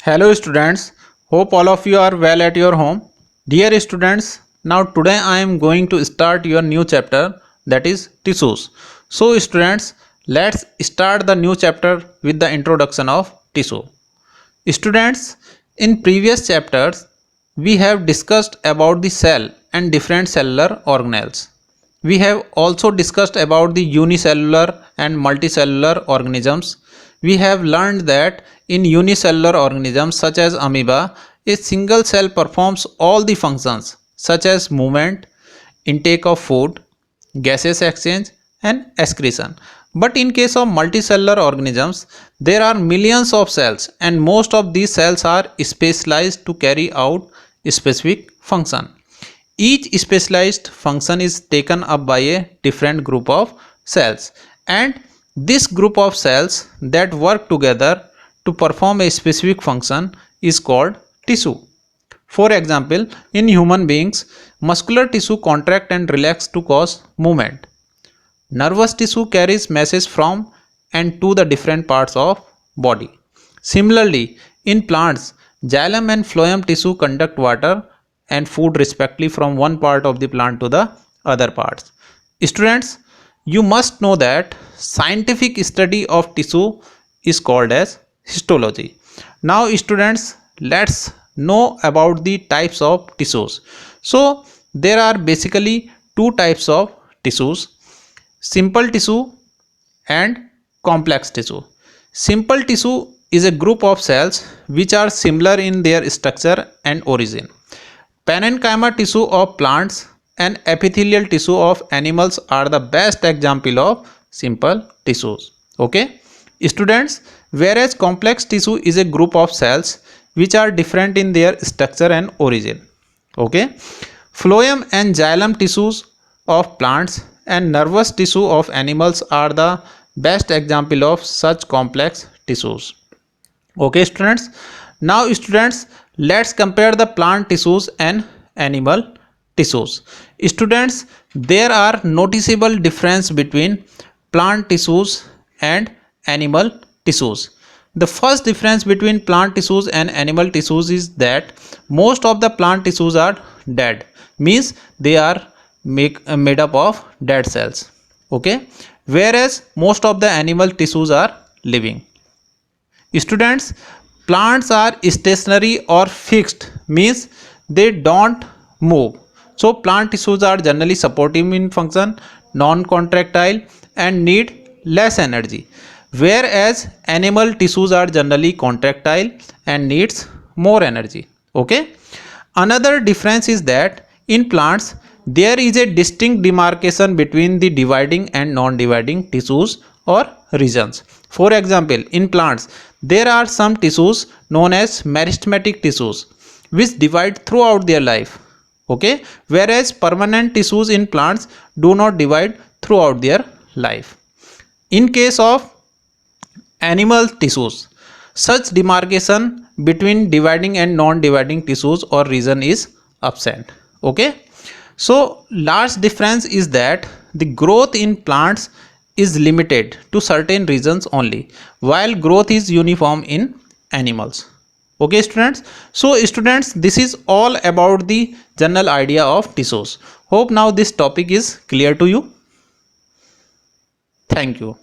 Hello students, hope all of you are well at your home. Dear students, now today I am going to start your new chapter, that is tissues. So students, let's start the new chapter with the introduction of tissue. Students, in previous chapters we have discussed about the cell and different cellular organelles. We have also discussed about the unicellular and multicellular organisms. We have learned that in unicellular organisms such as amoeba, a single cell performs all the functions such as movement, intake of food, gaseous exchange and excretion. But in case of multicellular organisms, there are millions of cells and most of these cells are specialized to carry out specific function. Each specialized function is taken up by a different group of cells, and this group of cells that work together to perform a specific function is called tissue. For example, in human beings, muscular tissue contract and relax to cause movement. Nervous tissue carries message from and to the different parts of body. Similarly, in plants, xylem and phloem tissue conduct water and food respectively from one part of the plant to the other parts. Students, you must know that scientific study of tissue is called as histology. Now students, let's know about the types of tissues. So there are basically two types of tissues: simple tissue and complex tissue. Simple tissue is a group of cells which are similar in their structure and origin. Parenchyma tissue of plants and epithelial tissue of animals are the best example of simple tissues. Okay, students, whereas complex tissue is a group of cells which are different in their structure and origin. Okay, phloem and xylem tissues of plants and nervous tissue of animals are the best example of such complex tissues. Okay students, now students, let's compare the plant tissues and animal tissues. Students, there are noticeable difference between plant tissues and animal tissues. The first difference between plant tissues and animal tissues is that most of the plant tissues are dead, means they are made up of dead cells. Okay, whereas most of the animal tissues are living. Students, plants are stationary or fixed, means they don't move. So plant tissues are generally supportive in function, non-contractile and need less energy, whereas animal tissues are generally contractile and needs more energy. Okay, another difference is that in plants there is a distinct demarcation between the dividing and non-dividing tissues or regions. For example, in plants there are some tissues known as meristematic tissues which divide throughout their life. Okay, whereas permanent tissues in plants do not divide throughout their life. In case of animal tissues, such demarcation between dividing and non-dividing tissues or region is absent. Okay, so last difference is that the growth in plants is limited to certain regions only, while growth is uniform in animals. Okay students, so students, this is all about the general idea of tissues. Hope now this topic is clear to you. Thank you.